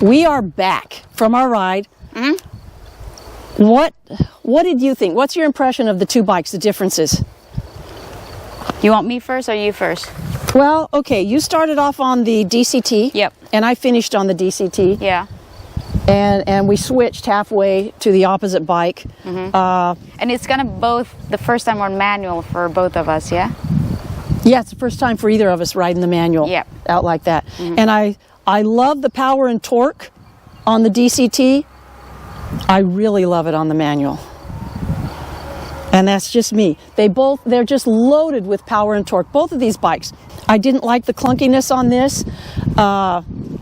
We are back from our ride. What did you think? What's your impression of the two bikes, the differences? You want me first or you first? Well, okay, you started off on the DCT. Yep. And I finished on the DCT. Yeah. And we switched halfway to the opposite bike. And it's kind of both the first time on manual for both of us, yeah? Yeah, it's the first time for either of us riding the manual. Yep. Out like that. And I love the power and torque on the DCT. I really love it on the manual. And that's just me. They're just loaded with power and torque, both of these bikes. I didn't like the clunkiness on this.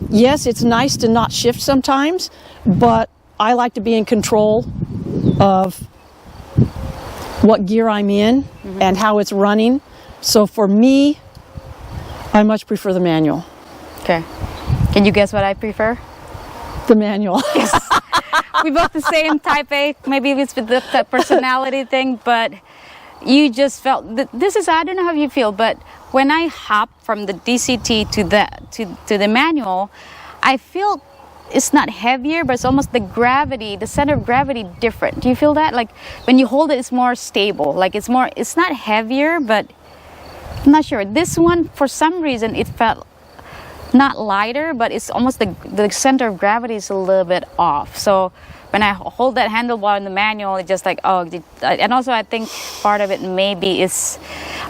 Yes, it's nice to not shift sometimes, but I like to be in control of what gear I'm in and how it's running. So for me, I much prefer the manual. Okay. Can you guess what I prefer? The manual. Yes. We both the same type A. Maybe it's with the personality thing, but you just felt this is, I don't know how you feel, but when I hop from the DCT to the manual, I feel it's not heavier, but it's almost the center of gravity different. Do you feel that? Like when you hold it, it's more stable. Like it's not heavier, but I'm not sure. This one, for some reason, it felt not lighter, but it's almost the center of gravity is a little bit off. So when I hold that handlebar in the manual, it's just like, oh, and also I think part of it maybe is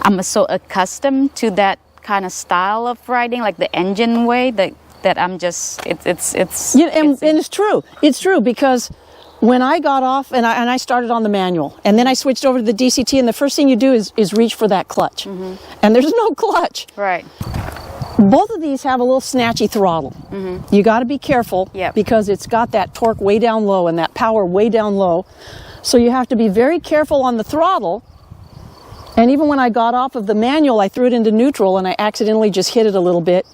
I'm so accustomed to that kind of style of riding, like the engine way, that I'm just, it's yeah, and it's true. It's true because when I got off and I started on the manual and then I switched over to the DCT, and the first thing you do is reach for that clutch. And there's no clutch. Right. Both of these have a little snatchy throttle. You got to be careful because it's got that torque way down low and that power way down low. So you have to be very careful on the throttle. And even when I got off of the manual, I threw it into neutral and I accidentally just hit it a little bit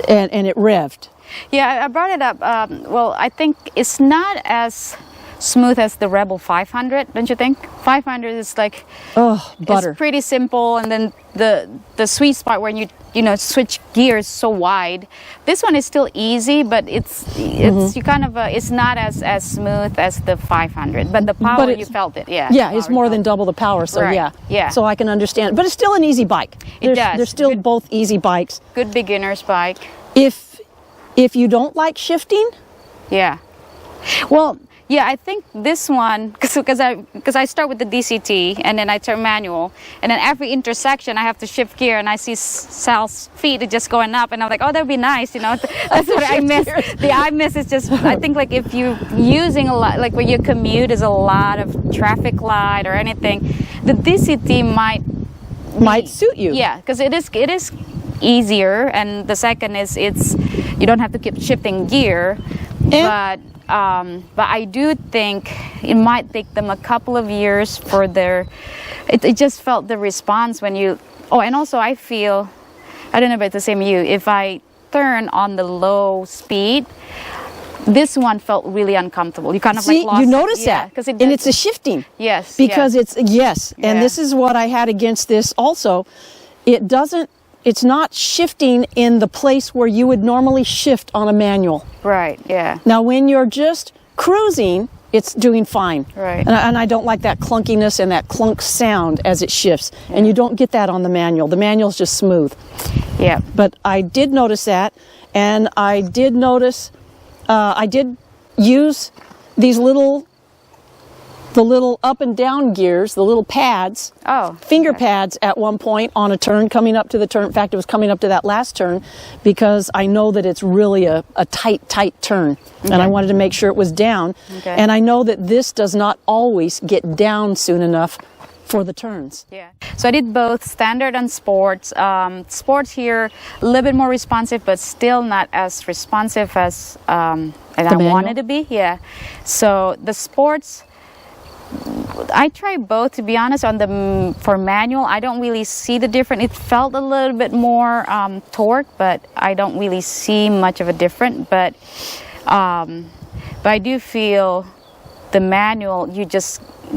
and it revved. Yeah, I brought it up. Well, I think it's not as smooth as the Rebel 500, don't you think? 500 is like, butter. It's pretty simple, and then the sweet spot when you switch gears so wide. This one is still easy, but it's you kind of it's not as smooth as the 500, but the power, you felt it. Yeah, it's more than double the power, so right. Yeah. So I can understand, but it's still an easy bike. They're still both easy bikes. Good beginner's bike. If you don't like shifting, well, yeah, I think this one, because I start with the DCT and then I turn manual, and then every intersection I have to shift gear, and I see Sal's feet just going up, and I'm like, oh, that'd be nice, That's what I miss. I miss is just, I think like if you're using a lot, like when you commute is a lot of traffic light or anything, the DCT might suit you. Yeah, because it is easier, and the second is you don't have to keep shifting gear, but I do think it might take them a couple of years for it just felt the response when you, and also I feel, I don't know if it's the same you, if I turn on the low speed, this one felt really uncomfortable. You kind of like lost. You notice that, and it's a shifting. Yes. Because and this is what I had against this also. It's not shifting in the place where you would normally shift on a manual. Right, yeah. Now, when you're just cruising, it's doing fine. Right. And I don't like that clunkiness and that clunk sound as it shifts. Yeah. And you don't get that on the manual. The manual's just smooth. Yeah. But I did notice that, and I did notice, I did use these the little up and down gears, the little pads, finger pads at one point on a turn coming up to the turn. In fact, it was coming up to that last turn because I know that it's really a tight turn. Okay. And I wanted to make sure it was down. Okay. And I know that this does not always get down soon enough for the turns. Yeah. So I did both standard and sports. Sports here, a little bit more responsive, but still not as responsive as I wanted to be. Yeah. So the sports, I try both, to be honest. For manual, I don't really see the difference. It felt a little bit more torque, but I don't really see much of a difference. But I do feel the manual,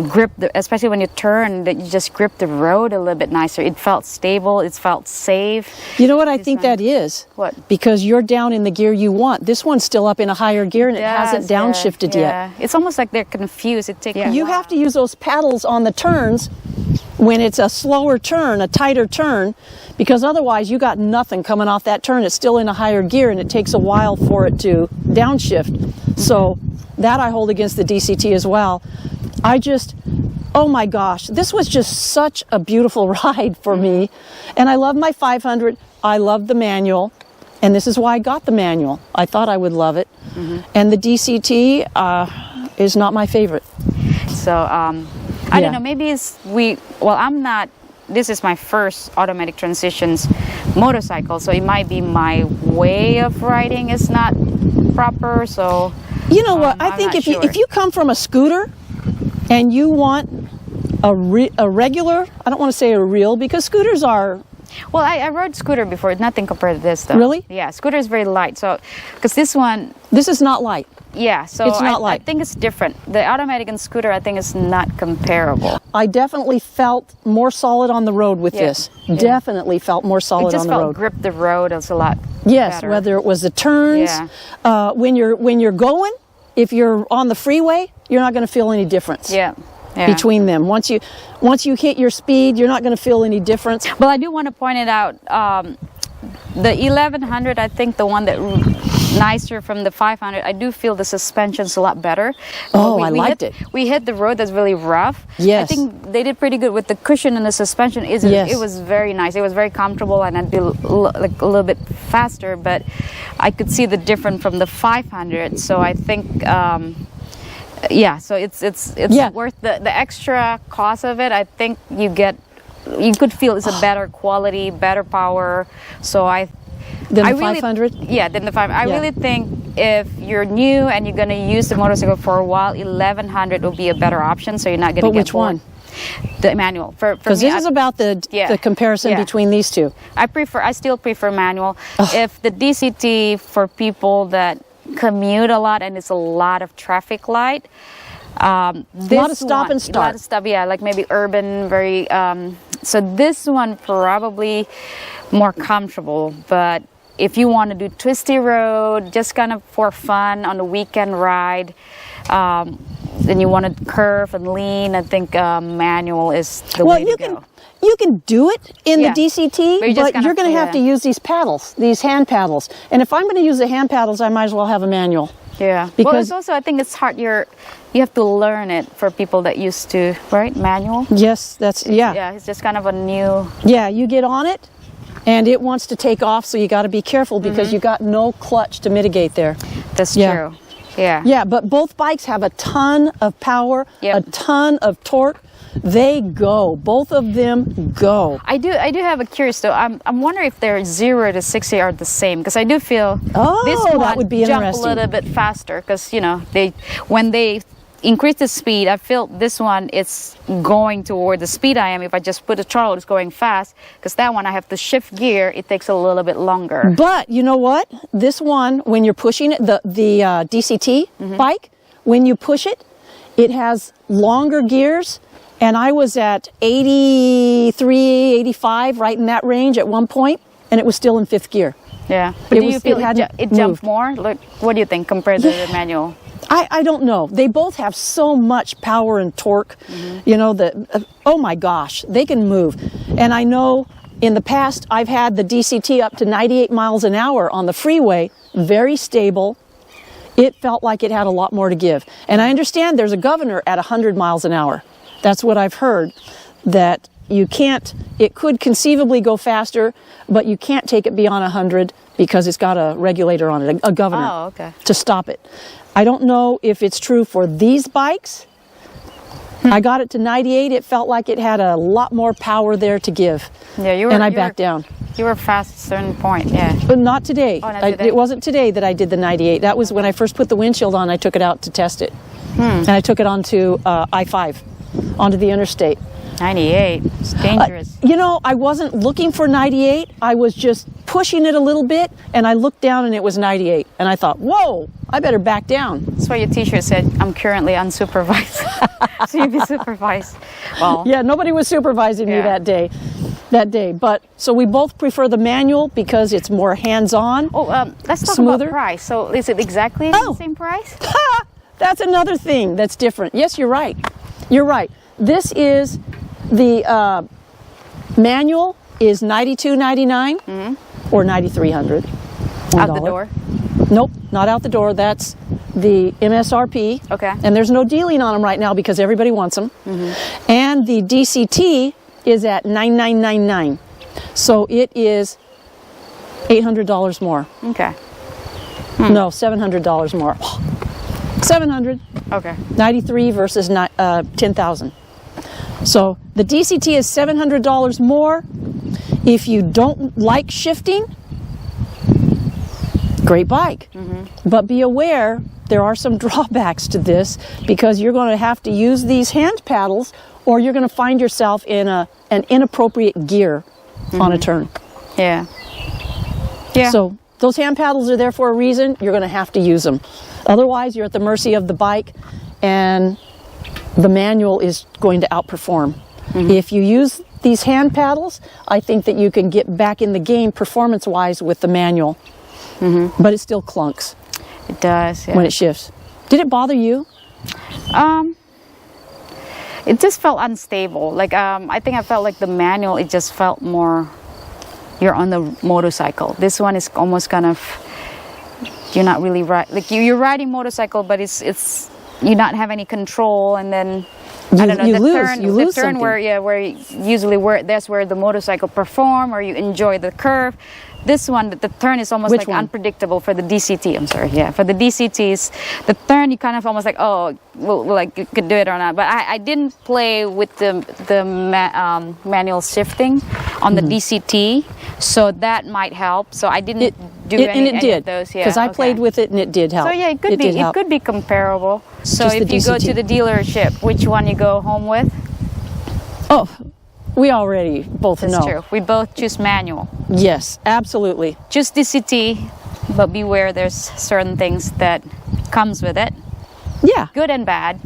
grip especially when you turn, that you just grip the road a little bit nicer. It felt stable. It felt safe. You know what I think that is? What? Because you're down in the gear you want. This one's still up in a higher gear and it hasn't downshifted yet. It's almost like they're confused. It takes You have to use those paddles on the turns when it's a slower turn, a tighter turn, because otherwise you got nothing coming off that turn. It's still in a higher gear and it takes a while for it to downshift. So that I hold against the DCT as well. Oh my gosh, this was just such a beautiful ride for me. And I love my 500. I love the manual. And this is why I got the manual. I thought I would love it. And the DCT is not my favorite. So, I don't know, maybe I'm not, this is my first automatic transitions motorcycle, so it might be my way of riding is not proper, so. You know what, I think if you come from a scooter and you want a regular, I don't want to say a real, because scooters are. Well, I rode scooter before, nothing compared to this though. Really? Yeah, scooter is very light, so, because this one. This is not light. Yeah, so it's not light. I think it's different. The automatic and scooter, I think, is not comparable. I definitely felt more solid on the road with this. Definitely felt more solid on the road. It just felt grip the road. It was a lot better. Whether it was the turns, when you're going, if you're on the freeway, you're not going to feel any difference. Between them. Once you hit your speed, you're not going to feel any difference. Well, I do want to point it out. The 1100, I think the one that nicer from the 500, I do feel the suspension's a lot better. I liked it. We hit the road that's really rough. Yes. I think they did pretty good with the cushion and the suspension. It was very nice. It was very comfortable, and I'd be like a little bit faster, but I could see the difference from the 500. So I think, so it's worth the extra cost of it. I think you could feel it's a better quality, better power. So Than the 500? Yeah, than the 500. I really think if you're new and you're going to use the motorcycle for a while, 1100 will be a better option, so you're not going to get which bored. one? The manual. Because this is about the comparison between these two. I still prefer manual. If the DCT for people that commute a lot and it's a lot of traffic light, a lot of stop and start. A lot of stuff, like maybe urban, very. So this one probably more comfortable, but if you want to do twisty road, just kind of for fun on a weekend ride, then you want to curve and lean, I think manual is the way to go. You can do it in the DCT, but you're going to have to use these paddles, these hand paddles. And if I'm going to use the hand paddles, I might as well have a manual. Yeah, because it's also, I think it's hard. You have to learn it for people that used to, right? Manual. Yes, Yeah, it's just kind of a new. Yeah, you get on it, and it wants to take off, so you got to be careful because you got no clutch to mitigate there. That's true. Yeah. Yeah, but both bikes have a ton of power, a ton of torque. They go. Both of them go. I do have a curious though. I'm wondering if they're 0 to 60 are the same, because I do feel this one that would be jump interesting. a little bit faster, because when they increase the speed, I feel this one is going toward the speed I am. If I just put a throttle, it's going fast, because that one I have to shift gear. It takes a little bit longer. But you know what? This one, when you're pushing it, the DCT bike, when you push it, it has longer gears. And I was at 83, 85, right in that range at one point, and it was still in 5th gear. Yeah. But do you feel it jumped more? Like, what do you think compared to the manual? I don't know. They both have so much power and torque. Oh my gosh, they can move. And I know in the past I've had the DCT up to 98 miles an hour on the freeway, very stable. It felt like it had a lot more to give. And I understand there's a governor at 100 miles an hour. That's what I've heard, that it could conceivably go faster, but you can't take it beyond 100 because it's got a regulator on it, a governor to stop it. I don't know if it's true for these bikes. I got it to 98. It felt like it had a lot more power there to give. Yeah, and I backed down. You were fast at a certain point, yeah. But not today. Oh, not today. It wasn't today that I did the 98. That was when I first put the windshield on. I took it out to test it. And I took it onto I-5. Onto the interstate. 98. It's dangerous. You know, I wasn't looking for 98. I was just pushing it a little bit, and I looked down and it was 98. And I thought, whoa, I better back down. That's why your t-shirt said, I'm currently unsupervised. So you'd be supervised. Well, Yeah, nobody was supervising me Yeah. that day. But so we both prefer the manual because it's more hands-on. let's talk Smoother? about price. So is it exactly Oh. the same price? Ha! That's another thing that's different. Yes, you're right. You're right. This is the manual is $92.99 or $9,300. Out the door? Nope, not out the door. That's the MSRP. Okay. And there's no dealing on them right now because everybody wants them. And the DCT is at $9,999. So it is $800 more. Okay. No, $700 more. $700. Okay. 93 versus 10,000. So the DCT is $700 more. If you don't like shifting, great bike. But be aware there are some drawbacks to this because you're going to have to use these hand paddles or you're going to find yourself in an inappropriate gear on a turn. Yeah. Yeah. So those hand paddles are there for a reason. You're going to have to use them. Otherwise, you're at the mercy of the bike and the manual is going to outperform. If you use these hand paddles, I think that you can get back in the game performance-wise with the manual. But it still clunks It does. Yeah. when it shifts. Did it bother you? It just felt unstable. Like I think I felt like the manual. It just felt more. You're on the motorcycle. This one is almost kind of. You're not really like you're riding motorcycle, but it's you not have any control, and then I don't know you the lose. turn. You the lose turn something. where usually that's where the motorcycle perform, or you enjoy the curve. This one, the turn is almost Which like one? unpredictable for the DCT. I'm sorry, yeah. For the DCTs, the turn you kind of almost like, oh, well, like you could do it or not. But I didn't play with the manual shifting on the DCT, so that might help. So I didn't do any of those. Yeah, because I played with it and it did help. So yeah, it could be comparable. So Just if the you go DCT. to the dealership, which one you go home with? Oh, we already both That's know. true. We both choose manual. Yes, absolutely. Choose DCT, but beware there's certain things that comes with it, Yeah, good and bad.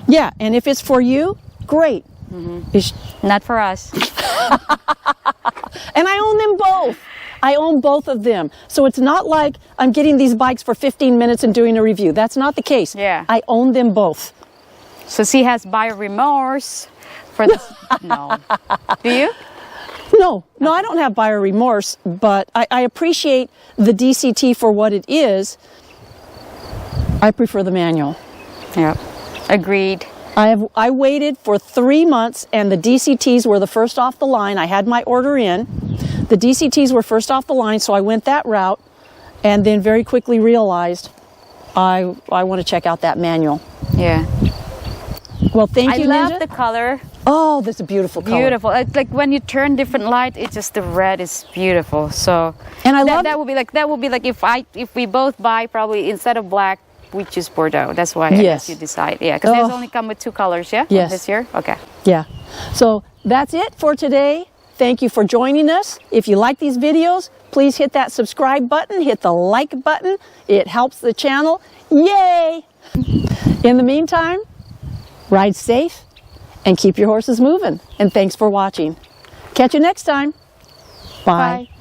yeah. And if it's for you, great. It's- Not for us. And I own them both. I own both of them. So it's not like I'm getting these bikes for 15 minutes and doing a review. That's not the case. Yeah. I own them both. So she has buyer remorse for this. No. Do you? No, I don't have buyer remorse, but I appreciate the DCT for what it is. I prefer the manual. Yeah. Agreed. I waited for 3 months and the DCTs were the first off the line. I had my order in. The DCTs were first off the line, so I went that route and then very quickly realized I want to check out that manual. Yeah. Well, thank you, I love Ninja. the color. Oh, that's a beautiful color. Beautiful. It's like when you turn different light, it's just the red is beautiful. So And I love that would be like if we both buy probably instead of black, we choose Bordeaux. That's why I Yes. guess you decide. Yeah, because there's Oh. only come with 2 colors, yeah? Yes. This year? Okay. Yeah. So that's it for today. Thank you for joining us. If you like these videos, please hit that subscribe button, hit the like button. It helps the channel. Yay! In the meantime, ride safe and keep your horses moving. And thanks for watching. Catch you next time. Bye. Bye.